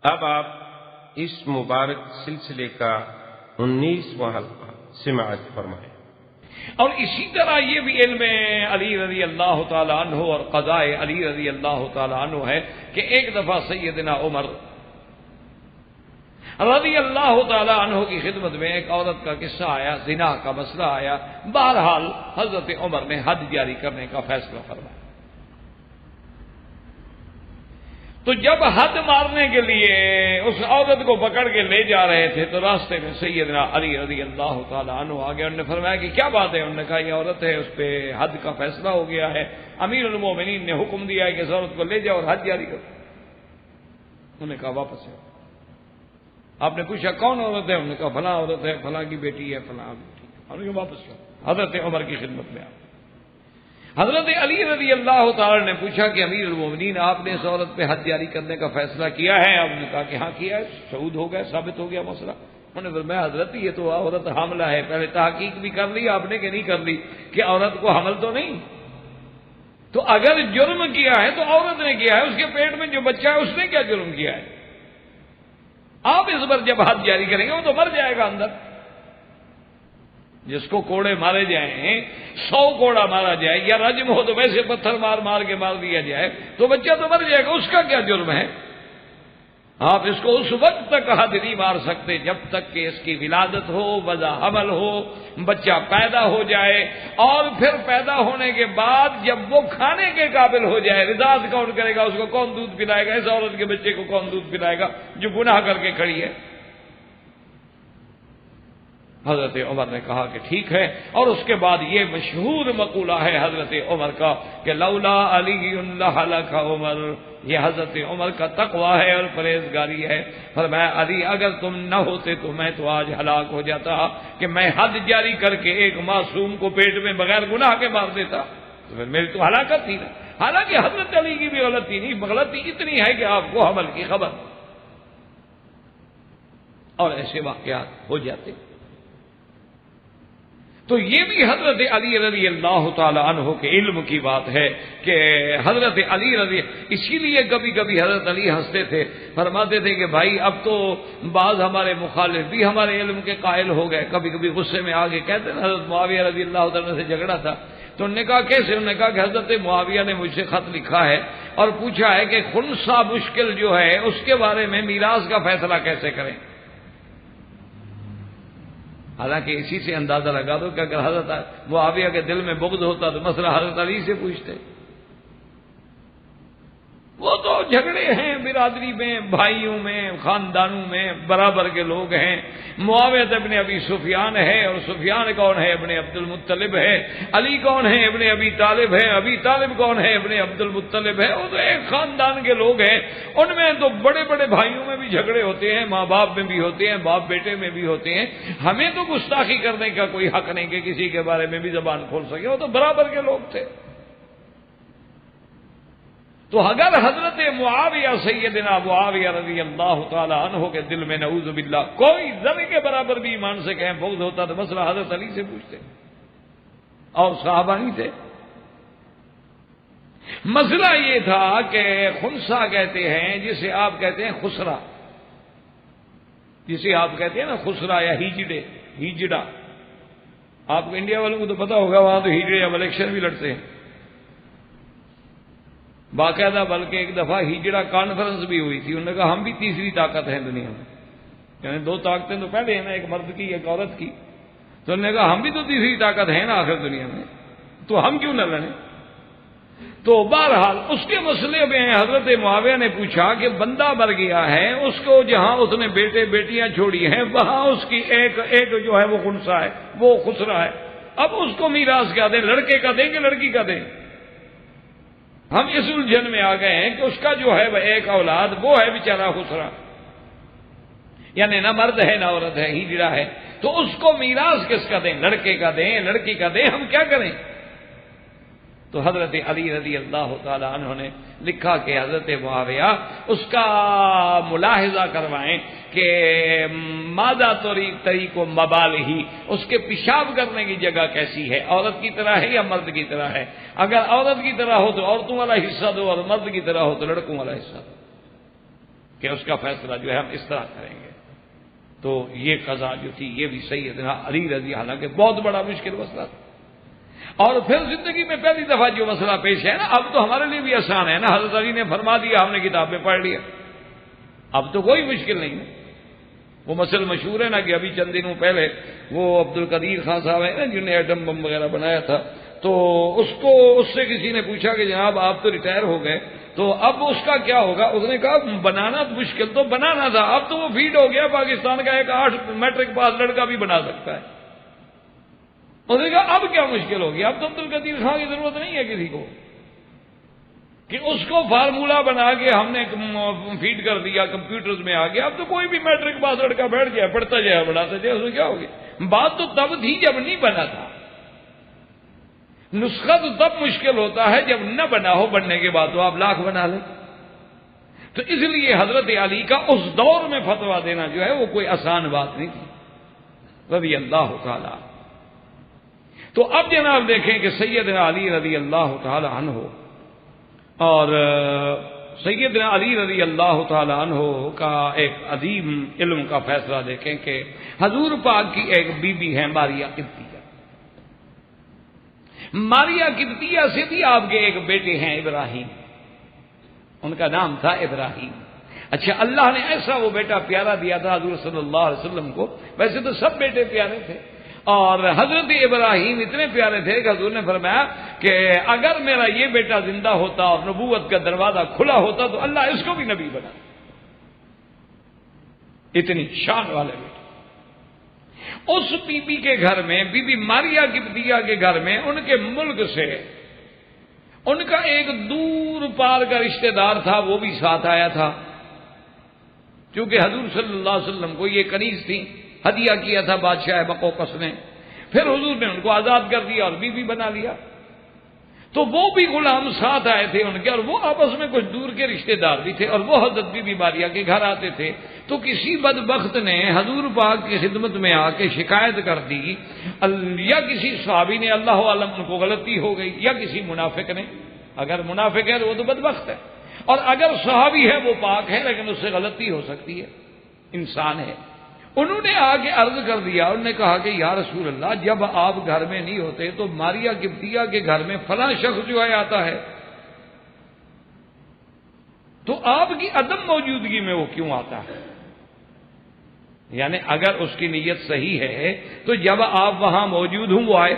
اب آپ اس مبارک سلسلے کا 19واں حلقہ سماعت فرمائیں۔ اور اسی طرح یہ بھی علم علی رضی اللہ تعالی عنہ اور قضاء علی رضی اللہ تعالی عنہ ہے کہ ایک دفعہ سیدنا عمر رضی اللہ تعالی عنہ کی خدمت میں ایک عورت کا قصہ آیا، زنا کا مسئلہ آیا۔ بہرحال حضرت عمر نے حد جاری کرنے کا فیصلہ فرمایا۔ تو جب حد مارنے کے لیے اس عورت کو پکڑ کے لے جا رہے تھے تو راستے میں سیدنا علی رضی اللہ تعالی عنہ آگے، انہوں نے فرمایا کہ کیا بات ہے؟ انہوں نے کہا یہ عورت ہے، اس پہ حد کا فیصلہ ہو گیا ہے، امیر المومنین نے حکم دیا ہے کہ اس عورت کو لے جاؤ اور حد جاری کرو۔ انہوں نے کہا واپس ہے۔ آپ نے پوچھا کون عورت ہے؟ انہوں نے کہا فلاں عورت ہے، فلاں کی بیٹی ہے، فلاں بیٹی ہے۔ انہوں نے کہا واپس کرو۔ حضرت عمر کی خدمت میں آپ حضرت علی رضی اللہ تعالی نے پوچھا کہ امیر المومنین آپ نے اس عورت پہ حد جاری کرنے کا فیصلہ کیا ہے؟ آپ نے کہا کہ ہاں کیا ہے، شہود ہو گیا، ثابت ہو گیا مسئلہ۔ انہوں نے فرمایا حضرت یہ تو عورت حاملہ ہے، پہلے تحقیق بھی کر لی آپ نے کہ نہیں کر لی کہ عورت کو حمل تو نہیں؟ تو اگر جرم کیا ہے تو عورت نے کیا ہے، اس کے پیٹ میں جو بچہ ہے اس نے کیا جرم کیا ہے؟ آپ اس پر جب حد جاری کریں گے وہ تو مر جائے گا اندر۔ جس کو کوڑے مارے جائیں، 100 کوڑا مارا جائے یا رجم ہو تو ویسے پتھر مار مار کے مار دیا جائے تو بچہ تو مر جائے گا، اس کا کیا جرم ہے؟ آپ اس کو اس وقت تک حد نہیں مار سکتے جب تک کہ اس کی ولادت ہو، وضع حمل ہو، بچہ پیدا ہو جائے، اور پھر پیدا ہونے کے بعد جب وہ کھانے کے قابل ہو جائے، رضاعت کون کرے گا؟ اس کو کون دودھ پلائے گا؟ اس عورت کے بچے کو کون دودھ پلائے گا جو گناہ کر کے کھڑی ہے؟ حضرت عمر نے کہا کہ ٹھیک ہے، اور اس کے بعد یہ مشہور مقولہ ہے حضرت عمر کا کہ لولا علی لہلک عمر، یہ حضرت عمر کا تقویٰ ہے اور پرہیزگاری ہے۔ فرمایا علی اگر تم نہ ہوتے تو میں تو آج ہلاک ہو جاتا کہ میں حد جاری کر کے ایک معصوم کو پیٹ میں بغیر گناہ کے مار دیتا، تو پھر میری تو ہلاکت تھی نا۔ حالانکہ حضرت علی کی بھی غلطی نہیں، غلطی اتنی ہے کہ آپ کو حمل کی خبر، اور ایسے واقعات ہو جاتے۔ تو یہ بھی حضرت علی رضی اللہ تعالی عنہ کے علم کی بات ہے کہ حضرت علی رضی، اسی لیے کبھی کبھی حضرت علی ہنستے تھے، فرماتے تھے کہ بھائی اب تو بعض ہمارے مخالف بھی ہمارے علم کے قائل ہو گئے۔ کبھی کبھی غصے میں آگے کہتے ہیں حضرت معاویہ رضی اللہ تعالیٰ سے جھگڑا تھا تو انہوں نے کہا کیسے؟ انہوں نے کہا کہ حضرت معاویہ نے مجھ سے خط لکھا ہے اور پوچھا ہے کہ خنثی مشکل جو ہے اس کے بارے میں میراث کا فیصلہ کیسے کریں۔ حالانکہ اسی سے اندازہ لگا دو کہ اگر حضرت معاویہ کے دل میں بغض ہوتا تو مسئلہ حضرت علی سے پوچھتے۔ وہ تو جھگڑے ہیں برادری میں، بھائیوں میں، خاندانوں میں، برابر کے لوگ ہیں۔ معاویہ ابن ابی سفیان ہے، اور سفیان کون ہے؟ ابن عبد المطلب ہے۔ علی کون ہے؟ ابن ابی طالب ہے۔ ابی طالب کون ہے؟ ابن عبد المطلب ہے۔ وہ تو ایک خاندان کے لوگ ہیں، ان میں تو بڑے بڑے بھائیوں میں بھی جھگڑے ہوتے ہیں، ماں باپ میں بھی ہوتے ہیں، باپ بیٹے میں بھی ہوتے ہیں۔ ہمیں تو گستاخی کرنے کا کوئی حق نہیں کہ کسی کے بارے میں بھی زبان کھول سکے، وہ تو برابر کے لوگ تھے۔ تو اگر حضرت معاویہ سیدنا معاویہ رضی اللہ تعالی عنہ کے دل میں نعوذ باللہ کوئی ذرے کے برابر بھی ایمان سے کہیں بغض ہوتا تو مسئلہ حضرت علی سے پوچھتے، اور صحابہ نہیں تھے۔ مسئلہ یہ تھا کہ خنثی کہتے ہیں جسے آپ کہتے ہیں خسرا، جسے آپ کہتے ہیں نا خسرا یا ہیجڑا۔ آپ کو انڈیا والوں کو تو پتا ہوگا، وہاں تو ہیجڑے یا الیکشن بھی لڑتے ہیں باقاعدہ، بلکہ ایک دفعہ ہجڑا کانفرنس بھی ہوئی تھی۔ انہوں نے کہا ہم بھی تیسری طاقت ہیں دنیا میں، یعنی 2 طاقتیں تو پہلے ہیں نا، ایک مرد کی ایک عورت کی، تو انہوں نے کہا ہم بھی تو تیسری طاقت ہیں نا آخر دنیا میں، تو ہم کیوں نہ لڑیں؟ تو بہرحال اس کے مسئلے میں حضرت معاویہ نے پوچھا کہ بندہ مر گیا ہے، اس کو جہاں اس نے بیٹے بیٹیاں چھوڑی ہیں وہاں اس کی ایک جو ہے وہ خنثی ہے، وہ خسرا ہے، اب اس کو میراث کیا دیں؟ لڑکے کا دیں کہ لڑکی کا دیں؟ ہم اس الجھن میں آ گئے ہیں کہ اس کا جو ہے وہ ایک اولاد وہ ہے بیچارہ خسرا، یعنی نہ مرد ہے نہ عورت ہے، ہجڑا ہے، تو اس کو میراث کس کا دیں؟ لڑکے کا دیں لڑکی کا دیں؟ ہم کیا کریں؟ تو حضرت علی رضی اللہ تعالی عنہ نے لکھا کہ حضرت معاویہ اس کا ملاحظہ کروائیں کہ مادہ طریق و مبالغی، اس کے پیشاب کرنے کی جگہ کیسی ہے، عورت کی طرح ہے یا مرد کی طرح ہے؟ اگر عورت کی طرح ہو تو عورتوں والا حصہ دو، اور مرد کی طرح ہو تو لڑکوں والا حصہ دو۔ کہ اس کا فیصلہ جو ہے ہم اس طرح کریں گے. تو یہ قضا جو تھی یہ بھی سیدنا علی رضی، حالانکہ بہت بڑا مشکل مسئلہ تھا. اور پھر زندگی میں پہلی دفعہ جو مسئلہ پیش ہے نا، اب تو ہمارے لیے بھی آسان ہے نا، حضرت علی نے فرما دیا، ہم نے کتاب میں پڑھ لیا، اب تو کوئی مشکل نہیں ہے. وہ مسئلہ مشہور ہے نا کہ ابھی چند دنوں پہلے وہ عبد القدیر خان صاحب ہیں نا جنہوں نے ایٹم بم وغیرہ بنایا تھا، تو اس سے کسی نے پوچھا کہ جناب آپ تو ریٹائر ہو گئے، تو اب اس کا کیا ہوگا؟ اس نے کہا بنانا مشکل تو بنانا تھا، اب تو وہ فیڈ ہو گیا، پاکستان کا ایک 8 میٹرک پاس لڑکا بھی بنا سکتا ہے. اس نے کہا اب کیا مشکل ہوگی، اب تو عبد القدیر خان کی ضرورت نہیں ہے کسی کو، کہ اس کو فارمولہ بنا کے ہم نے فیڈ کر دیا کمپیوٹرز میں آ گیا، اب تو کوئی بھی میٹرک پاس لڑکا بیٹھ جائے، پڑھتا جائے، بڑھاتا جائے، اس میں کیا ہوگی. بات تو تب تھی جب نہیں بنا تھا، نسخہ تو تب مشکل ہوتا ہے جب نہ بنا ہو، بننے کے بعد تو آپ لاکھ بنا لیں. تو اس لیے حضرت علی کا اس دور میں فتویٰ دینا جو ہے وہ کوئی آسان بات نہیں تھی رضی اللہ تعالی. تو اب جناب دیکھیں کہ سیدنا علی رضی اللہ تعالی عنہ اور سیدنا علی رضی اللہ تعالی عنہ کا ایک عظیم علم کا فیصلہ دیکھیں کہ حضور پاک کی ایک بی بی ہے ماریہ قبطیہ. ماریہ قبطیہ سے بھی آپ کے ایک بیٹے ہیں ابراہیم، ان کا نام تھا ابراہیم. اچھا، اللہ نے ایسا وہ بیٹا پیارا دیا تھا حضور صلی اللہ علیہ وسلم کو. ویسے تو سب بیٹے پیارے تھے، اور حضرت ابراہیم اتنے پیارے تھے کہ حضور نے فرمایا کہ اگر میرا یہ بیٹا زندہ ہوتا اور نبوت کا دروازہ کھلا ہوتا تو اللہ اس کو بھی نبی بنا. اتنی شان والے بیٹے. اس بی بی کے گھر میں، بی بی ماریہ قبطیہ کے گھر میں، ان کے ملک سے ان کا ایک دور پار کا رشتہ دار تھا، وہ بھی ساتھ آیا تھا. چونکہ حضور صلی اللہ علیہ وسلم کو یہ کنیز تھی، ہدیہ کیا تھا بادشاہ بقوقس نے، پھر حضور نے ان کو آزاد کر دیا اور بیوی بنا لیا. تو وہ بھی غلام ساتھ آئے تھے ان کے، اور وہ آپس میں کچھ دور کے رشتہ دار بھی تھے، اور وہ حضرت بی بی ماریہ کے گھر آتے تھے. تو کسی بدبخت نے حضور پاک کی خدمت میں آ کے شکایت کر دی، یا کسی صحابی نے، اللہ عالم، ان کو غلطی ہو گئی، یا کسی منافق نے. اگر منافق ہے تو وہ تو بدبخت ہے، اور اگر صحابی ہے وہ پاک ہے، لیکن اس سے غلطی ہو سکتی ہے، انسان ہے. انہوں نے آگے عرض کر دیا، انہوں نے کہا کہ یا رسول اللہ، جب آپ گھر میں نہیں ہوتے تو ماریہ قبطیہ کے گھر میں فلاں شخص جو ہے آتا ہے، تو آپ کی عدم موجودگی میں وہ کیوں آتا ہے؟ یعنی اگر اس کی نیت صحیح ہے تو جب آپ وہاں موجود ہوں وہ آئے،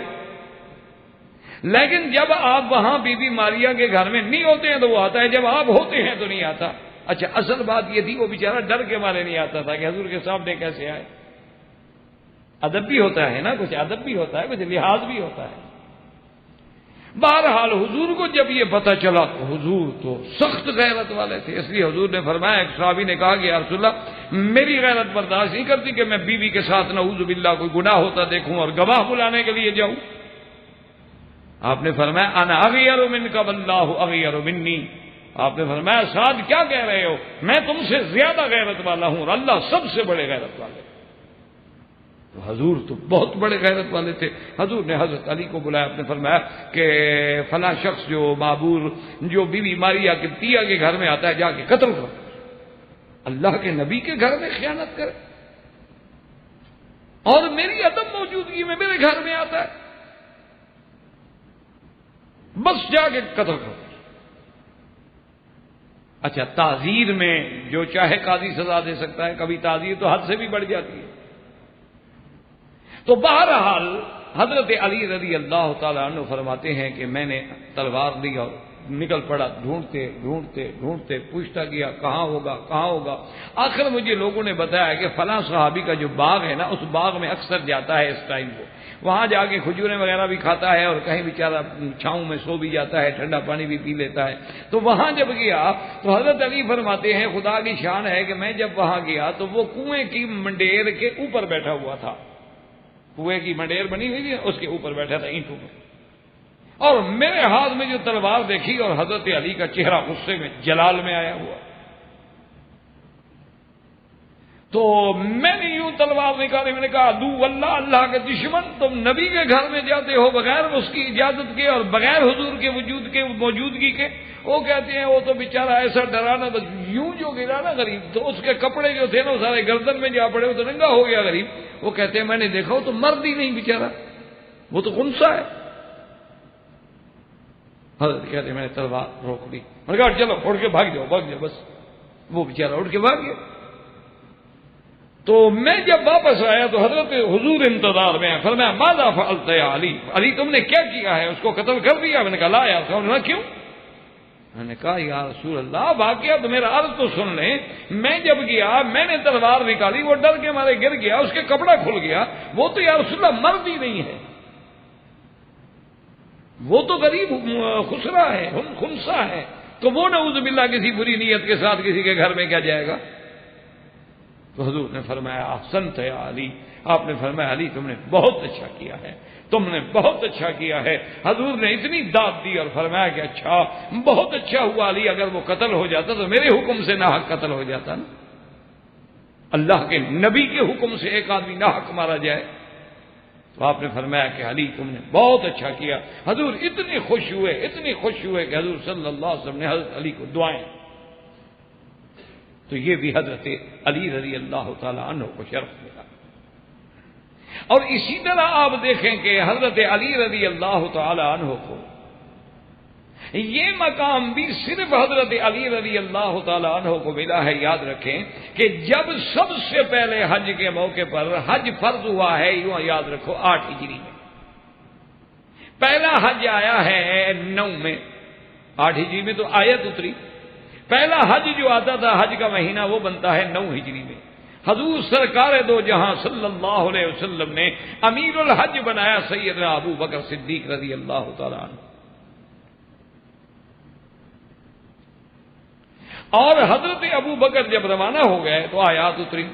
لیکن جب آپ وہاں بی بی ماریہ کے گھر میں نہیں ہوتے ہیں تو وہ آتا ہے، جب آپ ہوتے ہیں تو نہیں آتا. اچھا، اصل بات یہ تھی وہ بیچارہ ڈر کے مارے نہیں آتا تھا کہ حضور کے سامنے کیسے آئے. ادب بھی ہوتا ہے نا، کچھ ادب بھی ہوتا ہے، کچھ لحاظ بھی ہوتا ہے. بہرحال حضور کو جب یہ پتہ چلا تو حضور تو سخت غیرت والے تھے، اس لیے حضور نے فرمایا، ایک صحابی نے کہا کہ یا رسول اللہ، میری غیرت برداشت نہیں کرتی کہ میں بیوی کے ساتھ نعوذ باللہ کوئی گناہ ہوتا دیکھوں اور گواہ بلانے کے لیے جاؤں. آپ نے فرمایا انا اغیر منک واللہ اغیر منی. آپ نے فرمایا سعد کیا کہہ رہے ہو، میں تم سے زیادہ غیرت والا ہوں اور اللہ سب سے بڑے غیرت والے. تو حضور تو بہت بڑے غیرت والے تھے. حضور نے حضرت علی کو بلایا، آپ نے فرمایا کہ فلاں شخص جو معبور، جو بی بی ماریہ قبطیہ کے گھر میں آتا ہے، جا کے قتل کرو. اللہ کے نبی کے گھر میں خیانت کرے اور میری عدم موجودگی میں میرے گھر میں آتا ہے، بس جا کے قتل کرو. اچھا، تعزیر میں جو چاہے قاضی سزا دے سکتا ہے، کبھی تعزیر تو حد سے بھی بڑھ جاتی ہے. تو بہرحال حضرت علی رضی اللہ تعالیٰ عنہ فرماتے ہیں کہ میں نے تلوار لی اور نکل پڑا، ڈھونڈتے ڈھونڈتے ڈھونڈتے پوچھتا گیا کہاں ہوگا کہاں ہوگا. آخر مجھے لوگوں نے بتایا کہ فلاں صحابی کا جو باغ ہے نا، اس باغ میں اکثر جاتا ہے اس ٹائم کو، وہاں جا کے کھجوریں وغیرہ بھی کھاتا ہے اور کہیں بیچارہ چھاؤں میں سو بھی جاتا ہے، ٹھنڈا پانی بھی پی لیتا ہے. تو وہاں جب گیا تو حضرت علی فرماتے ہیں خدا کی شان ہے کہ میں جب وہاں گیا تو وہ کنویں کی منڈیر کے اوپر بیٹھا ہوا تھا. کنویں کی منڈیر بنی ہوئی تھی، اس کے اوپر بیٹھا تھا اینٹوں میں، اور میرے ہاتھ میں جو تلوار دیکھی اور حضرت علی کا چہرہ غصے میں جلال میں آیا ہوا. تو میں نے یوں تلوار نکالی، میں نے کہا عدو اللہ، اللہ کے دشمن، تم نبی کے گھر میں جاتے ہو بغیر اس کی اجازت کے اور بغیر حضور کے موجودگی کے؟ وہ کہتے ہیں وہ تو بیچارہ ایسا ڈرانا، بس یوں جو گرا نا غریب، تو اس کے کپڑے جو تھے نا سارے گردن میں جا پڑے، وہ تو ننگا ہو گیا غریب۔ وہ کہتے ہیں میں نے دیکھا وہ تو مرد ہی نہیں بیچارہ، وہ تو خنثی ہے۔ حضرت کہتے ہیں میں نے تلوار روک دی، میں نے کہا چلو اڑ کے بھاگ جاؤ بس۔ وہ بیچارہ اڑ کے بھاگ گیا۔ تو میں جب واپس آیا تو حضرت حضور انتظار میں ہے، فرمایا ماذا فعلت یا علی، علی تم نے کیا کیا ہے، اس کو قتل کر دیا؟ میں نے کہا لا یا رسول اللہ، کیوں؟ میں نے کہا یا رسول اللہ واقعہ تو میرا عرض تو سن لیں، میں جب گیا میں نے تلوار نکالی، وہ ڈر کے مارے گر گیا، اس کے کپڑا کھل گیا، وہ تو یا رسول اللہ مرد ہی نہیں ہے، وہ تو غریب خسرا ہے، خنثی ہے، تو وہ نعوذ باللہ کسی بری نیت کے ساتھ کسی کے گھر میں کیا جائے گا؟ تو حضور نے فرمایا احسنت یا علی، آپ نے فرمایا علی تم نے بہت اچھا کیا ہے، تم نے بہت اچھا کیا ہے۔ حضور نے اتنی داد دی اور فرمایا کہ اچھا بہت اچھا ہوا علی، اگر وہ قتل ہو جاتا تو میرے حکم سے ناحق قتل ہو جاتا نا، اللہ کے نبی کے حکم سے ایک آدمی ناحق مارا جائے۔ تو آپ نے فرمایا کہ علی تم نے بہت اچھا کیا۔ حضور اتنے خوش ہوئے کہ حضور صلی اللہ علیہ وسلم نے حضرت علی کو دعائیں۔ تو یہ بھی حضرت علی رضی اللہ تعالی عنہ کو شرف ملا۔ اور اسی طرح آپ دیکھیں کہ حضرت علی رضی اللہ تعالی عنہ کو یہ مقام بھی صرف حضرت علی رضی اللہ تعالی عنہ کو ملا ہے۔ یاد رکھیں کہ جب سب سے پہلے حج کے موقع پر حج فرض ہوا ہے، یوں یاد رکھو 8 ہجری میں، پہلا حج آیا ہے 9 میں، 8 ہجری میں تو آیت اتری، پہلا حج جو آتا تھا حج کا مہینہ وہ بنتا ہے 9 ہجری میں۔ حضور سرکار دو جہاں صلی اللہ علیہ وسلم نے امیر الحج بنایا سیدنا ابو بکر صدیق رضی اللہ تعالی عنہ، اور حضرت ابو بکر جب روانہ ہو گئے تو آیات اتری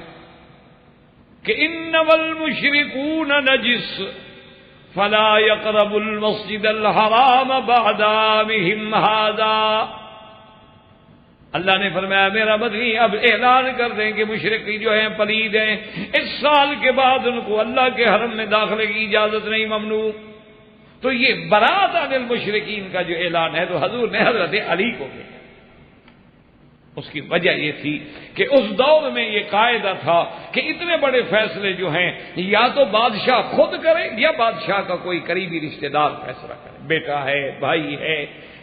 کہ انما المشرکون نجس فلا يقربوا المسجد الحرام بعد عامهم هذا۔ اللہ نے فرمایا میرا مدنی اب اعلان کر دیں کہ مشرکی جو ہیں پلید ہیں، اس سال کے بعد ان کو اللہ کے حرم میں داخلے کی اجازت نہیں، ممنوع۔ تو یہ برات عن المشرکین کا جو اعلان ہے تو حضور نے حضرت علی کو کیا۔ اس کی وجہ یہ تھی کہ اس دور میں یہ قاعدہ تھا کہ اتنے بڑے فیصلے جو ہیں یا تو بادشاہ خود کرے یا بادشاہ کا کوئی قریبی رشتہ دار فیصلہ کرے، بیٹا ہے، بھائی ہے،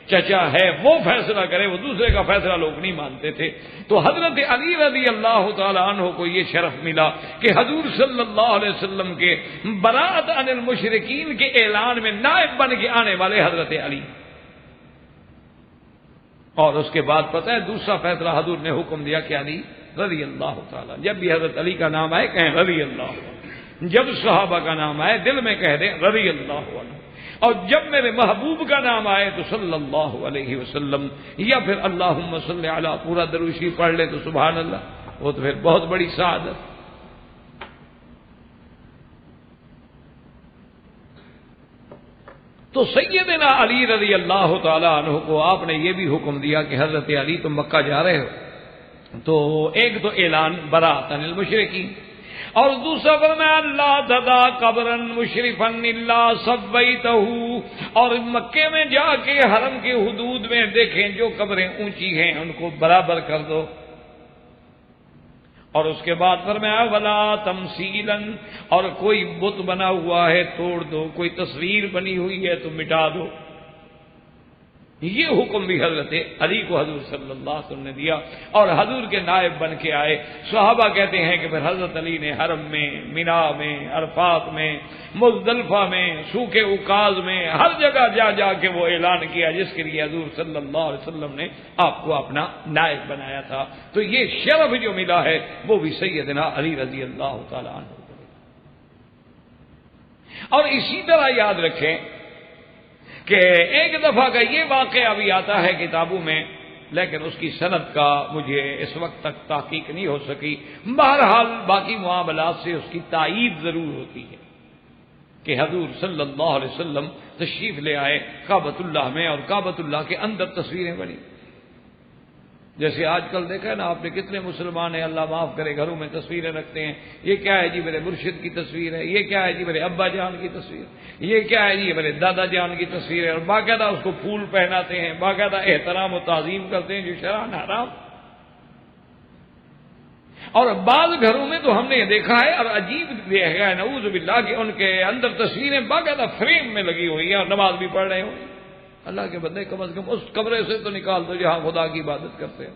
چچا ہے، وہ فیصلہ کرے، وہ دوسرے کا فیصلہ لوگ نہیں مانتے تھے۔ تو حضرت علی رضی اللہ تعالی عنہ کو یہ شرف ملا کہ حضور صلی اللہ علیہ وسلم کے برات عن المشرکین کے اعلان میں نائب بن کے آنے والے حضرت علی۔ اور اس کے بعد پتہ ہے دوسرا فیصلہ حضور نے حکم دیا کہ علی رضی اللہ تعالی، جب بھی حضرت علی کا نام آئے کہیں رضی اللہ عنہ، جب صحابہ کا نام آئے دل میں کہہ دیں رضی اللہ عنہ، اور جب میرے محبوب کا نام آئے تو صلی اللہ علیہ وسلم، یا پھر اللہم صلی علی پورا درود شریف پڑھ لے تو سبحان اللہ، وہ تو پھر بہت بڑی سعادت۔ تو سیدنا علی رضی اللہ تعالی عنہ کو آپ نے یہ بھی حکم دیا کہ حضرت علی تم مکہ جا رہے ہو، تو ایک تو اعلان برات عن المشرکین، اور دوسرا فرمایا لا تدا قبرا مشرفا الا سویتہ، اور مکے میں جا کے حرم کے حدود میں دیکھیں جو قبریں اونچی ہیں ان کو برابر کر دو، اور اس کے بعد فرمایا ولا تمثیلا، اور کوئی بت بنا ہوا ہے توڑ دو، کوئی تصویر بنی ہوئی ہے تو مٹا دو۔ یہ حکم بھی حضرت علی کو حضور صلی اللہ علیہ وسلم نے دیا اور حضور کے نائب بن کے آئے۔ صحابہ کہتے ہیں کہ پھر حضرت علی نے حرم میں، مینا میں، عرفات میں، مزدلفہ میں، سوق عکاظ میں، ہر جگہ جا جا کے وہ اعلان کیا جس کے لیے حضور صلی اللہ علیہ وسلم نے آپ کو اپنا نائب بنایا تھا۔ تو یہ شرف جو ملا ہے وہ بھی سیدنا علی رضی اللہ تعالی عنہ کو۔ اور اسی طرح یاد رکھیں کہ ایک دفعہ کا یہ واقعہ بھی آتا ہے کتابوں میں، لیکن اس کی سند کا مجھے اس وقت تک تحقیق نہیں ہو سکی، بہرحال باقی معاملات سے اس کی تائید ضرور ہوتی ہے کہ حضور صلی اللہ علیہ وسلم تشریف لے آئے کعبۃ اللہ میں، اور کعبۃ اللہ کے اندر تصویریں بنی۔ جیسے آج کل دیکھا ہے نا آپ نے، کتنے مسلمان ہیں اللہ معاف کرے گھروں میں تصویریں رکھتے ہیں. یہ کیا ہے جی؟ میرے مرشد کی تصویر ہے. یہ کیا ہے جی؟ میرے ابا جان کی تصویر. یہ کیا ہے جی؟ میرے دادا جان کی تصویر ہے. اور باقاعدہ اس کو پھول پہناتے ہیں، باقاعدہ احترام و تعظیم کرتے ہیں جو شرعاً حرام. اور بعض گھروں میں تو ہم نے یہ دیکھا ہے، اور عجیب یہ ہے نعوذ باللہ کہ ان کے اندر تصویریں باقاعدہ فریم میں لگی ہوئی ہیں اور نماز بھی پڑھ رہے ہوں. اللہ کے بندے کم از کم اس کمرے سے تو نکال دو جہاں خدا کی عبادت کرتے ہیں.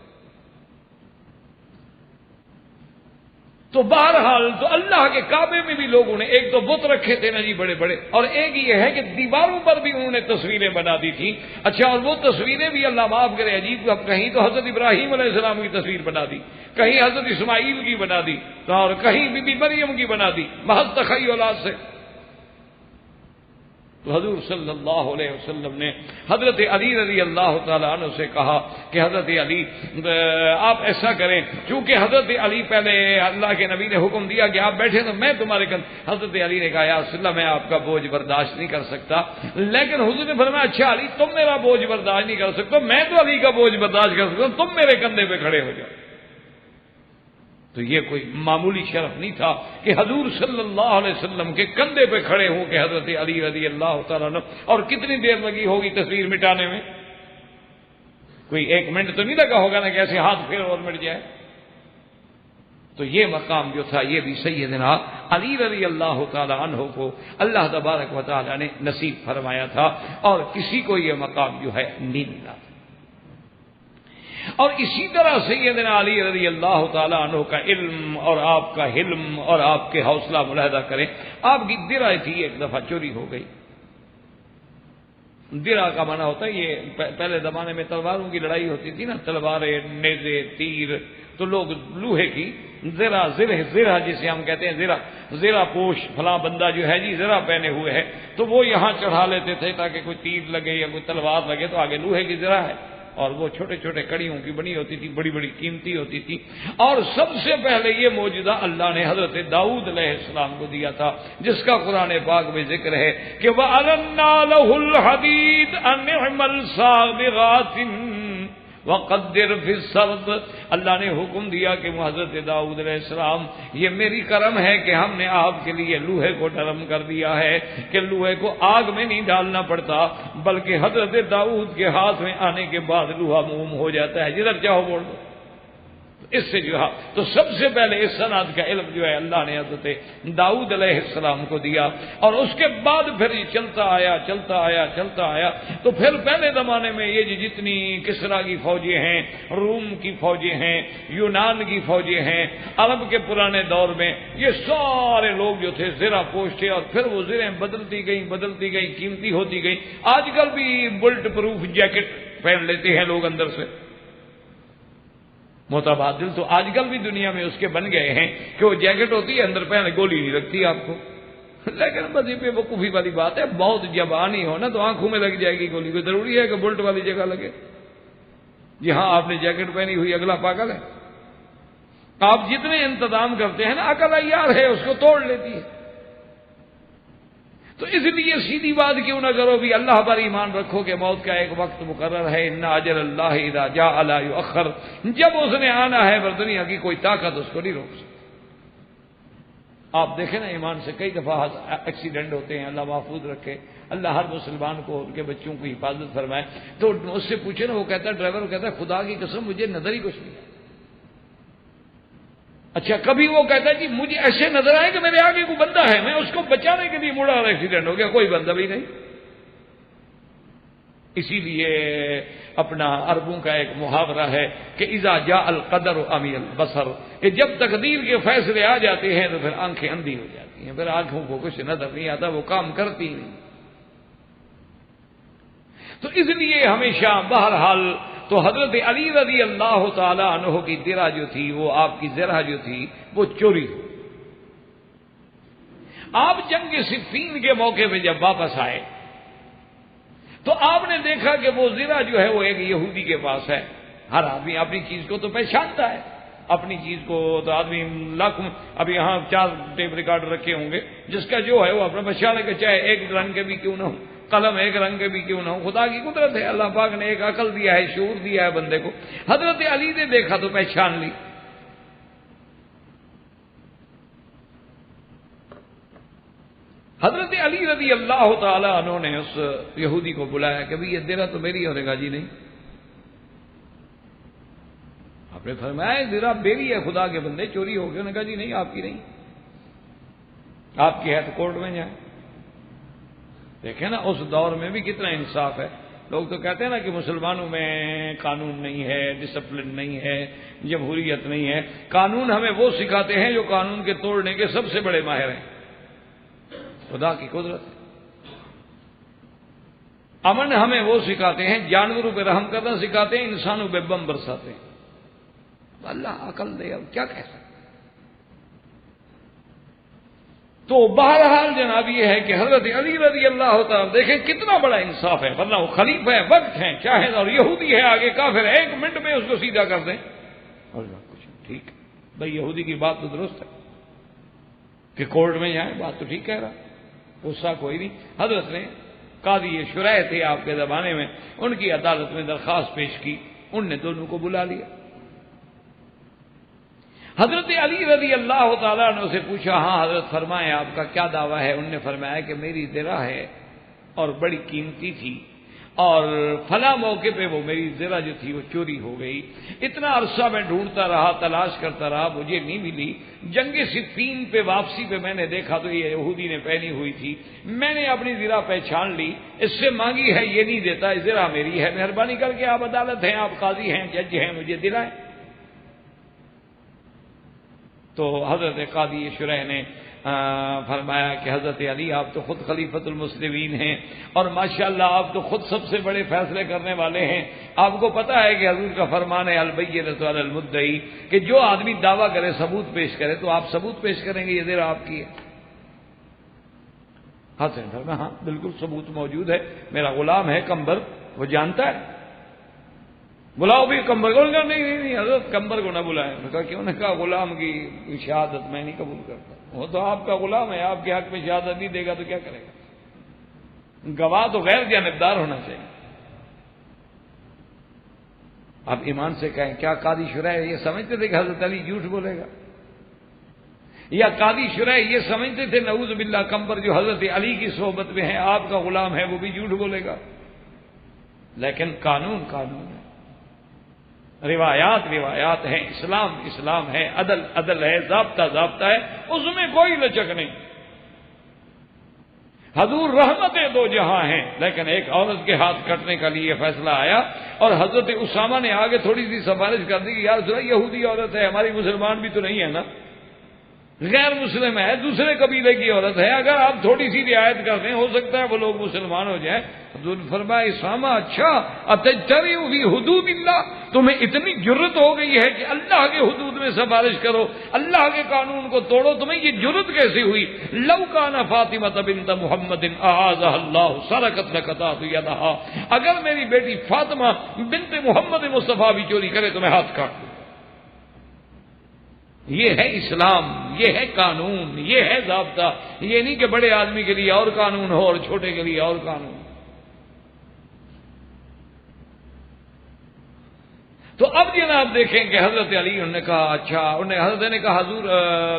تو بہرحال تو اللہ کے کعبے میں بھی لوگوں نے ایک تو بت رکھے تھے نا جی بڑے بڑے، اور ایک یہ ہے کہ دیواروں پر بھی انہوں نے تصویریں بنا دی تھیں. اچھا، اور وہ تصویریں بھی اللہ معاف کرے عجیب، اب کہیں تو حضرت ابراہیم علیہ السلام کی تصویر بنا دی، کہیں حضرت اسماعیل کی بنا دی، اور کہیں بی بی مریم کی بنا دی محض تخیلات سے. تو حضور صلی اللہ علیہ وسلم نے حضرت علی رضی اللہ تعالیٰ عنہ سے کہا کہ حضرت علی آپ ایسا کریں، چونکہ حضرت علی پہلے اللہ کے نبی نے حکم دیا کہ آپ بیٹھے تو میں تمہارے حضرت علی نے کہا یا رسول اللہ میں آپ کا بوجھ برداشت نہیں کر سکتا. لیکن حضور نے فرمایا اچھا علی تم میرا بوجھ برداشت نہیں کر سکتے، میں تو علی کا بوجھ برداشت کر سکتا ہوں، تم میرے کندھے پہ کھڑے ہو جاؤ. تو یہ کوئی معمولی شرف نہیں تھا کہ حضور صلی اللہ علیہ وسلم کے کندھے پہ کھڑے ہوں کہ حضرت علی رضی اللہ تعالیٰ عنہ. اور کتنی دیر لگی ہوگی تصویر مٹانے میں؟ کوئی 1 منٹ تو نہیں لگا ہوگا نا کہ ایسے ہاتھ پھر اور مٹ جائے. تو یہ مقام جو تھا یہ بھی سیدنا علی رضی اللہ تعالیٰ عنہ کو اللہ تبارک و تعالیٰ نے نصیب فرمایا تھا، اور کسی کو یہ مقام جو ہے نہیں ملا. اور اسی طرح سیدنا علی رضی اللہ تعالیٰ عنہ کا علم اور آپ کا حلم اور آپ کے حوصلہ ملاحظہ کریں. آپ کی درع تھی ایک دفعہ چوری ہو گئی. درع کا معنی ہوتا ہے یہ پہلے زمانے میں تلواروں کی لڑائی ہوتی تھی نا، تلواریں، نیزے، تیر، تو لوگ لوہے کی زرہ جسے ہم کہتے ہیں زرہ پوش فلاں بندہ جو ہے جی زرہ پہنے ہوئے ہے، تو وہ یہاں چڑھا لیتے تھے تاکہ کوئی تیر لگے یا کوئی تلوار لگے تو آگے لوہے کی زرہ ہے. اور وہ چھوٹے چھوٹے کڑیوں کی بنی ہوتی تھی، بڑی بڑی قیمتی ہوتی تھی. اور سب سے پہلے یہ موجودہ اللہ نے حضرت داؤد علیہ السلام کو دیا تھا، جس کا قرآن پاک میں ذکر ہے کہ وَأَلَنَّا لَهُ الْحَدِيدَ أَنْ اعْمَلْ سَابِغَاتٍ وَقَدِّرْ فِي السَّرْدِ. اللہ نے حکم دیا کہ حضرت داؤد علیہ السلام یہ میری کرم ہے کہ ہم نے آپ کے لیے لوہے کو نرم کر دیا ہے کہ لوہے کو آگ میں نہیں ڈالنا پڑتا، بلکہ حضرت داؤد کے ہاتھ میں آنے کے بعد لوہا موم ہو جاتا ہے، جدھر چاہو بول دو. اس سے جو ہے تو سب سے پہلے اس صنعت کا علم جو ہے اللہ نے حضرت داؤد علیہ السلام کو دیا. اور اس کے بعد پھر یہ چلتا آیا. تو پھر پہلے زمانے میں یہ جتنی کسرا کی فوجیں ہیں، روم کی فوجیں ہیں، یونان کی فوجیں ہیں، عرب کے پرانے دور میں یہ سارے لوگ جو تھے زرہ پوش تھے. اور پھر وہ زرہیں بدلتی گئیں قیمتی ہوتی گئیں. آج کل بھی بلٹ پروف جیکٹ پہن لیتے ہیں لوگ اندر سے، متبادل تو آج کل بھی دنیا میں اس کے بن گئے ہیں کہ وہ جیکٹ ہوتی ہے اندر پہنے گولی نہیں لگتی آپ کو. لیکن مزید پہ وقوفی والی بات ہے، بہت جب آنی ہو نا تو آنکھوں میں لگ جائے گی گولی. کوئی ضروری ہے کہ بلٹ والی جگہ لگے؟ جی ہاں، آپ نے جیکٹ پہنی ہوئی اگلا پاگل ہے. آپ جتنے انتظام کرتے ہیں نا عقل عیار ہے اس کو توڑ لیتی ہے. تو اس لیے سیدھی بات کیوں نہ کرو بھی اللہ پر ایمان رکھو کہ موت کا ایک وقت مقرر ہے. ان اجل اللہ اذا جاء لا یؤخر. جب اس نے آنا ہے دنیا کی کوئی طاقت اس کو نہیں روک سکتی. آپ دیکھیں نا ایمان سے کئی دفعہ ایکسیڈنٹ ہوتے ہیں، اللہ محفوظ رکھے، اللہ ہر مسلمان کو ان کے بچوں کو حفاظت فرمائے. تو اس سے پوچھے نا، وہ کہتا ہے ڈرائیور کہتا ہے خدا کی قسم مجھے نظر ہی کچھ نہیں. اچھا کبھی وہ کہتا ہے جی مجھے ایسے نظر آئے کہ میرے آگے کوئی بندہ ہے، میں اس کو بچانے کے لیے مڑا اور ایکسیڈنٹ ہو گیا، کوئی بندہ بھی نہیں. اسی لیے اپنا عربوں کا ایک محاورہ ہے کہ اذا جاء القدر عمی البصر، کہ جب تقدیر کے فیصلے آ جاتے ہیں تو پھر آنکھیں اندھی ہو جاتی ہیں، پھر آنکھوں کو کچھ نظر نہیں آتا، وہ کام کرتی نہیں. تو اس لیے ہمیشہ بہرحال تو حضرت علی رضی اللہ تعالی عنہ کی درع جو تھی، وہ آپ کی زرہ جو تھی وہ چوری ہوئی. آپ جنگ صفین کے موقع پہ جب واپس آئے تو آپ نے دیکھا کہ وہ زرہ جو ہے وہ ایک یہودی کے پاس ہے. ہر آدمی اپنی چیز کو تو پہچانتا ہے، اپنی چیز کو تو آدمی لاکھوں، اب یہاں 4 ٹیپ ریکارڈر رکھے ہوں گے، جس کا جو ہے وہ اپنا پہچانے کے، چاہے ایک رنگ کے بھی کیوں نہ ہو. قلم ایک رنگ کے بھی کیوں نہ ہو، خدا کی قدرت ہے، اللہ پاک نے ایک عقل دیا ہے، شعور دیا ہے بندے کو۔ حضرت علی نے دیکھا تو پہچان لی۔ حضرت علی رضی اللہ تعالی عنہ نے اس یہودی کو بلایا کہ بھئی یہ درہ تو میری ہے، انہوں نے کہا جی نہیں۔ آپ نے فرمایا درہ میری ہے خدا کے بندے، چوری ہو گئی، انہوں نے کہا جی نہیں آپ کی نہیں، آپ کی ہے تو کورٹ میں جائیں۔ دیکھیں نا اس دور میں بھی کتنا انصاف ہے۔ لوگ تو کہتے ہیں نا کہ مسلمانوں میں قانون نہیں ہے، ڈسپلن نہیں ہے، جمہوریت نہیں ہے۔ قانون ہمیں وہ سکھاتے ہیں جو قانون کے توڑنے کے سب سے بڑے ماہر ہیں، خدا کی قدرت۔ امن ہمیں وہ سکھاتے ہیں، جانوروں پہ رحم کرنا سکھاتے ہیں، انسانوں پہ بم برساتے ہیں۔ اللہ عقل دے، اب کیا کہہ سکتے۔ تو بہرحال جناب یہ ہے کہ حضرت علی رضی اللہ تعالیٰ دیکھیں کتنا بڑا انصاف ہے، ورنہ وہ خلیفہ ہے، وقت ہیں، چاہے اور یہودی ہے آگے کافر ہے، 1 منٹ میں اس کو سیدھا کر دیں اور کچھ ٹھیک ہے بھائی، یہودی کی بات تو درست ہے کہ کورٹ میں جائیں، بات تو ٹھیک کہہ رہا، غصہ کوئی نہیں۔ حضرت نے قاضی شریح تھے آپ کے زمانے میں، ان کی عدالت میں درخواست پیش کی، ان نے دونوں کو بلا لیا۔ حضرت علی رضی اللہ تعالیٰ نے اسے پوچھا ہاں حضرت فرمائیں آپ کا کیا دعویٰ ہے؟ انہوں نے فرمایا کہ میری زرہ ہے اور بڑی قیمتی تھی، اور فلاں موقع پہ وہ میری زرہ جو تھی وہ چوری ہو گئی، اتنا عرصہ میں ڈھونڈتا رہا، تلاش کرتا رہا، مجھے نہیں ملی۔ جنگ صفین پہ واپسی پہ میں نے دیکھا تو یہ یہودی نے پہنی ہوئی تھی، میں نے اپنی زرہ پہچان لی، اس سے مانگی ہے یہ نہیں دیتا، یہ زرہ میری ہے، مہربانی کر کے آپ عدالت ہیں، آپ قاضی ہیں، جج ہیں، مجھے دلائیں۔ تو حضرت قاضی شریح نے فرمایا کہ حضرت علی آپ تو خود خلیفۃ المسلمین ہیں، اور ماشاءاللہ آپ تو خود سب سے بڑے فیصلے کرنے والے ہیں، آپ کو پتہ ہے کہ حضور کا فرمان ہے البینۃ علی المدعی، کہ جو آدمی دعویٰ کرے ثبوت پیش کرے، تو آپ ثبوت پیش کریں گے یہ زرہ آپ کی ہے؟ حسن فرمایا ہاں بالکل ثبوت موجود ہے، میرا غلام ہے کمبر، وہ جانتا ہے، بلاؤ بھی کمبر کو۔ نہیں حضرت کمبر کو نہ بلائیں۔ نے کہا کیوں؟ نے کہا غلام کی شہادت میں نہیں قبول کرتا، وہ تو آپ کا غلام ہے، آپ کے حق میں شہادت نہیں دے گا تو کیا کرے گا؟ گواہ تو غیر جانبدار ہونا چاہیے۔ آپ ایمان سے کہیں کیا قاضی شریح یہ سمجھتے تھے کہ حضرت علی جھوٹ بولے گا؟ یا قاضی شریح یہ سمجھتے تھے نعوذ باللہ کمبر جو حضرت علی کی صحبت میں ہے، آپ کا غلام ہے، وہ بھی جھوٹ بولے گا؟ لیکن قانون قانون ہے، روایات روایات ہیں، اسلام اسلام ہے، عدل عدل ہے، ضابطہ ضابطہ ہے، اس میں کوئی لچک نہیں۔ حضور رحمتیں دو جہاں ہیں، لیکن ایک عورت کے ہاتھ کٹنے کا لیے فیصلہ آیا، اور حضرت اسامہ نے آگے تھوڑی سی سفارش کر دی کہ یار ذرا یہودی عورت ہے، ہماری مسلمان بھی تو نہیں ہے نا، غیر مسلم ہے، دوسرے قبیلے کی عورت ہے، اگر آپ تھوڑی سی رعایت کر دیں ہو سکتا ہے وہ لوگ مسلمان ہو جائیں۔ حضور فرمایا اسامہ اچھا اتجترئ فی حدود اللہ، تمہیں اتنی جرت ہو گئی ہے کہ اللہ کے حدود میں سفارش کرو، اللہ کے قانون کو توڑو، تمہیں یہ جرت کیسے ہوئی؟ لو کان فاطمہ بنت محمد اعاذہ اللہ سرقت لقطعت یدہا، اگر میری بیٹی فاطمہ بنت محمد مصطفیٰ بھی چوری کرے تو میں ہاتھ کاٹ دوں۔ یہ ہے اسلام، یہ ہے قانون، یہ ہے ضابطہ، یہ نہیں کہ بڑے آدمی کے لیے اور قانون ہو اور چھوٹے کے لیے اور قانون۔ تو اب جناب دیکھیں کہ حضرت علی انہوں نے کہا اچھا، حضرت نے کہا حضور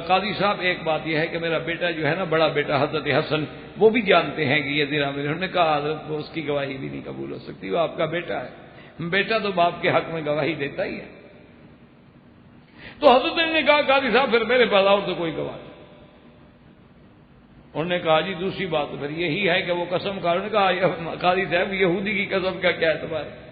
قاضی صاحب ایک بات یہ ہے کہ میرا بیٹا جو ہے نا بڑا بیٹا حضرت حسن، وہ بھی جانتے ہیں کہ یہ زرہ میرے۔ انہوں نے کہا حضرت وہ اس کی گواہی بھی نہیں قبول ہو سکتی، وہ آپ کا بیٹا ہے، بیٹا تو باپ کے حق میں گواہی دیتا ہی ہے۔ تو حضرت نے کہا قاضی صاحب پھر میرے پاس اور تو کوئی گواہ نہیں۔ انہوں نے کہا جی دوسری بات تو پھر یہی ہے کہ وہ قسم کھا، انہوں نے کہا قاضی صاحب یہودی کی قسم کا کیا اعتبار ہے؟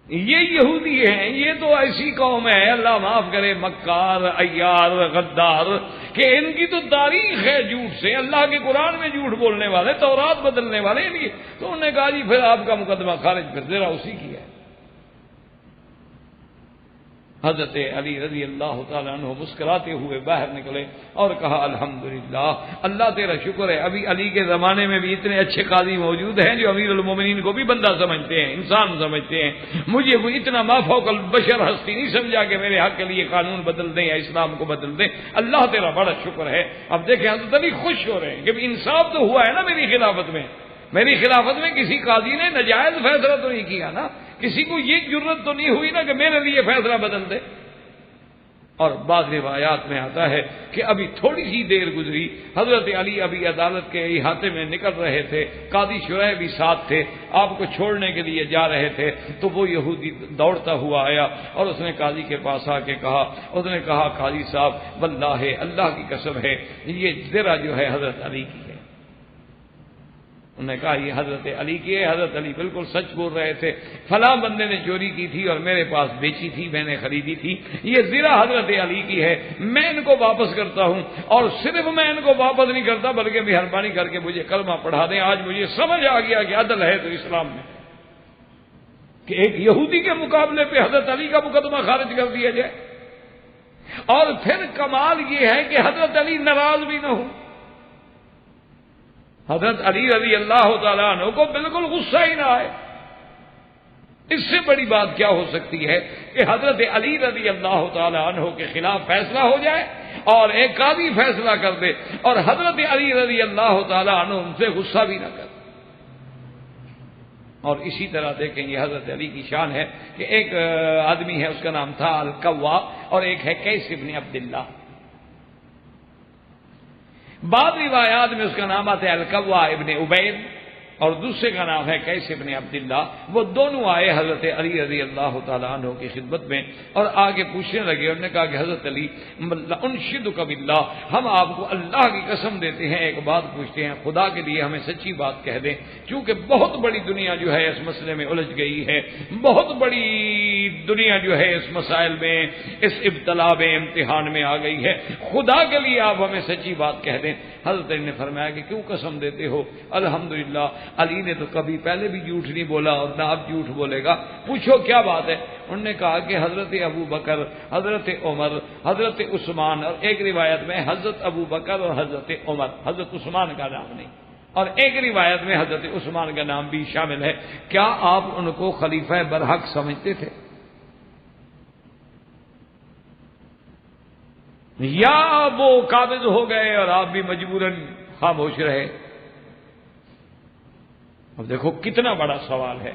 یہ یہودی ہیں، یہ تو ایسی قوم ہے اللہ معاف کرے مکار عیار غدار کہ ان کی تو تاریخ ہے جھوٹ سے، اللہ کے قرآن میں جھوٹ بولنے والے، تورات بدلنے والے ان کی۔ تو انہوں نے کہا جی پھر آپ کا مقدمہ خارج، پھر ذرا اسی کی ہے۔ حضرت علی رضی اللہ تعالیٰ عنہ مسکراتے ہوئے باہر نکلے اور کہا الحمدللہ، اللہ تیرا شکر ہے ابھی علی کے زمانے میں بھی اتنے اچھے قاضی موجود ہیں جو امیر المومنین کو بھی بندہ سمجھتے ہیں، انسان سمجھتے ہیں، مجھے وہ اتنا ما فوق البشر ہستی نہیں سمجھا کہ میرے حق کے لیے قانون بدل دیں یا اسلام کو بدل دیں، اللہ تیرا بڑا شکر ہے۔ اب دیکھیں حضرت علی خوش ہو رہے ہیں کہ انصاف تو ہوا ہے نا میری خلافت میں، میری خلافت میں کسی قاضی نے ناجائز فیصلہ تو نہیں کیا نا، کسی کو یہ جرت تو نہیں ہوئی نا کہ میرے لیے فیصلہ بدل دے۔ اور بعض روایات میں آتا ہے کہ ابھی تھوڑی سی دیر گزری، حضرت علی ابھی عدالت کے احاطے میں نکل رہے تھے، قاضی شرح بھی ساتھ تھے، آپ کو چھوڑنے کے لیے جا رہے تھے، تو وہ یہودی دوڑتا ہوا آیا اور اس نے قاضی کے پاس آ کے کہا، اس نے کہا قاضی صاحب واللہ اللہ کی قسم ہے یہ زرہ جو ہے حضرت علی کی ہے۔ انہوں نے کہا یہ حضرت علی کی ہے۔ حضرت علی بالکل سچ بول رہے تھے، فلاں بندے نے چوری کی تھی اور میرے پاس بیچی تھی، میں نے خریدی تھی، یہ زرہ حضرت علی کی ہے، میں ان کو واپس کرتا ہوں، اور صرف میں ان کو واپس نہیں کرتا بلکہ مہربانی کر کے مجھے کلمہ پڑھا دیں۔ آج مجھے سمجھ آ گیا کہ عدل ہے تو اسلام میں کہ ایک یہودی کے مقابلے پہ حضرت علی کا مقدمہ خارج کر دیا جائے، اور پھر کمال یہ ہے کہ حضرت علی ناراض بھی نہ ہو۔ حضرت علی رضی اللہ تعالیٰ عنہ کو بالکل غصہ ہی نہ آئے۔ اس سے بڑی بات کیا ہو سکتی ہے کہ حضرت علی رضی اللہ تعالیٰ عنہ کے خلاف فیصلہ ہو جائے اور ایک قاضی فیصلہ کر دے اور حضرت علی رضی اللہ تعالیٰ عنہ ان سے غصہ بھی نہ کرے۔ اور اسی طرح دیکھیں یہ حضرت علی کی شان ہے کہ ایک آدمی ہے، اس کا نام تھا القوا، اور ایک ہے قیس ابن عبداللہ۔ بعض روایات میں اس کا نام آتا ہے القوا ابن عبید اور دوسرے کا نام ہے قیس ابن عبداللہ۔ وہ دونوں آئے حضرت علی رضی اللہ تعالیٰ عنہ کی خدمت میں اور آگے پوچھنے لگے، انہوں نے کہا کہ حضرت علی انشدک باللہ، ہم آپ کو اللہ کی قسم دیتے ہیں، ایک بات پوچھتے ہیں، خدا کے لیے ہمیں سچی بات کہہ دیں، کیونکہ بہت بڑی دنیا جو ہے اس مسئلے میں الجھ گئی ہے، بہت بڑی دنیا جو ہے اس مسائل میں، اس ابتلا میں، امتحان میں آ گئی ہے، خدا کے لیے آپ ہمیں سچی بات کہہ دیں۔ حضرت علی نے فرمایا کہ کیوں قسم دیتے ہو؟ الحمدللہ علی نے تو کبھی پہلے بھی جھوٹ نہیں بولا اور نہ اب جھوٹ بولے گا، پوچھو کیا بات ہے؟ انہوں نے کہا کہ حضرت ابو بکر، حضرت عمر، حضرت عثمان، اور ایک روایت میں حضرت ابو بکر اور حضرت عمر، حضرت عثمان کا نام نہیں، اور ایک روایت میں حضرت عثمان کا نام بھی شامل ہے، کیا آپ ان کو خلیفہ برحق سمجھتے تھے یا وہ قابض ہو گئے اور آپ بھی مجبوراً خاموش رہے؟ اب دیکھو کتنا بڑا سوال ہے۔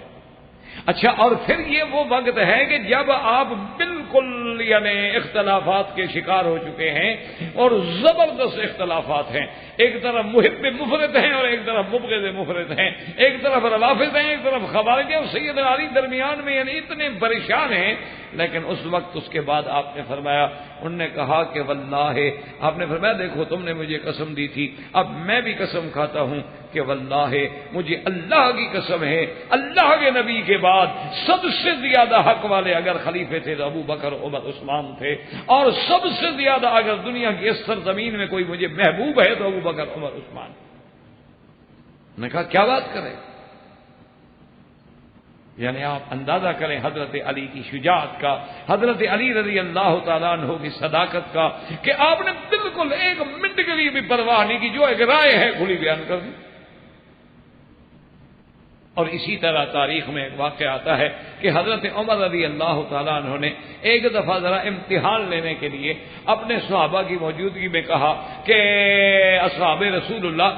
اچھا، اور پھر یہ وہ وقت ہے کہ جب آپ بالکل یعنی اختلافات کے شکار ہو چکے ہیں اور زبردست اختلافات ہیں، ایک طرف محب مفرد ہیں اور ایک طرف مبغض مفرد ہیں، ایک طرف روافض ہیں، ایک طرف خوارج ہیں، اور سیدنا علی درمیان میں یعنی اتنے پریشان ہیں۔ لیکن اس وقت اس کے بعد آپ نے فرمایا، انہوں نے کہا کہ واللہ، آپ نے فرمایا دیکھو تم نے مجھے قسم دی تھی، اب میں بھی قسم کھاتا ہوں کہ واللہ مجھے اللہ کی قسم ہے، اللہ کے نبی کے بعد سب سے زیادہ حق والے اگر خلیفے تھے تو ابو بکر عمر عثمان تھے، اور سب سے زیادہ اگر دنیا کی اس سرزمین میں کوئی مجھے محبوب ہے تو ابو بکر عمر عثمان۔ میں نے کہا کیا بات کریں؟ یعنی آپ اندازہ کریں حضرت علی کی شجاعت کا، حضرت علی رضی اللہ تعالیٰ عنہ کی صداقت کا، کہ آپ نے بالکل ایک منٹ کے لیے بھی پرواہ نہیں کی، جو ایک رائے ہے کھلی بیان کر دی۔ اور اسی طرح تاریخ میں ایک واقعہ آتا ہے کہ حضرت عمر رضی اللہ تعالیٰ عنہ نے ایک دفعہ ذرا امتحان لینے کے لیے اپنے صحابہ کی موجودگی میں کہا کہ اصحاب رسول اللہ،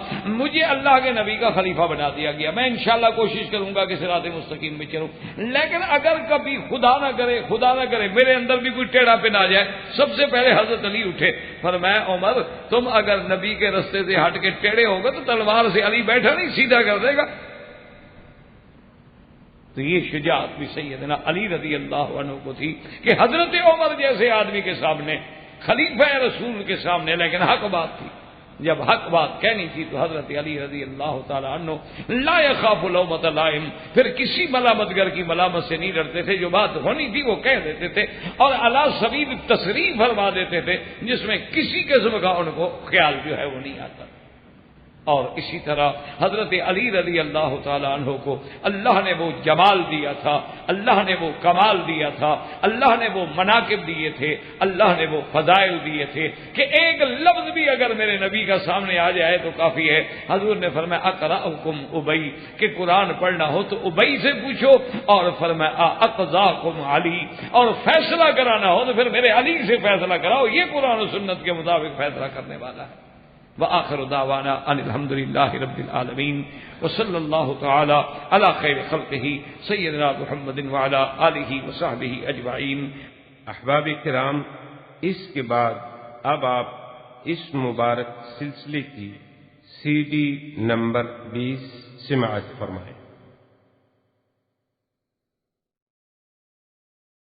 مجھے اللہ کے نبی کا خلیفہ بنا دیا گیا، میں انشاءاللہ کوشش کروں گا کہ صراط مستقیم میں چلوں، لیکن اگر کبھی خدا نہ کرے میرے اندر بھی کوئی ٹیڑھا پن آ جائے۔ سب سے پہلے حضرت علی اٹھے، فرمایا عمر تم اگر نبی کے رستے سے ہٹ کے ٹیڑھے ہوگا تو تلوار سے علی بیٹھا نہیں سیدھا کر دے گا۔ تو یہ شجاعت بھی سیدنا علی رضی اللہ عنہ کو تھی کہ حضرت عمر جیسے آدمی کے سامنے، خلیفہ رسول کے سامنے، لیکن حق بات تھی، جب حق بات کہنی تھی تو حضرت علی رضی اللہ تعالی عنہ لا یخاف لومۃ لائم، پھر کسی ملامت گر کی ملامت سے نہیں ڈرتے تھے، جو بات ہونی تھی وہ کہہ دیتے تھے اور علی سبیل تصریح فرما دیتے تھے جس میں کسی قسم کا ان کو خیال جو ہے وہ نہیں آتا۔ اور اسی طرح حضرت علی رضی اللہ تعالیٰ عنہ کو اللہ نے وہ جمال دیا تھا، اللہ نے وہ کمال دیا تھا، اللہ نے وہ مناقب دیے تھے، اللہ نے وہ فضائل دیے تھے کہ ایک لفظ بھی اگر میرے نبی کا سامنے آ جائے تو کافی ہے۔ حضور نے فرمایا اقرأکم ابی، کہ قرآن پڑھنا ہو تو ابی سے پوچھو، اور فرمایا اقضاکم علی، اور فیصلہ کرانا ہو تو پھر میرے علی سے فیصلہ کراؤ، یہ قرآن و سنت کے مطابق فیصلہ کرنے والا ہے۔ وآخر دعوانا ان الحمد للہ رب العالمین وصلی اللہ تعالی علی خیر خلقہ سیدنا محمد وعلی آلہ وصحبہ اجمعین۔ احباب کرام، اس کے بعد اب آپ اس مبارک سلسلے کی CD نمبر 20 سماعت فرمائیں۔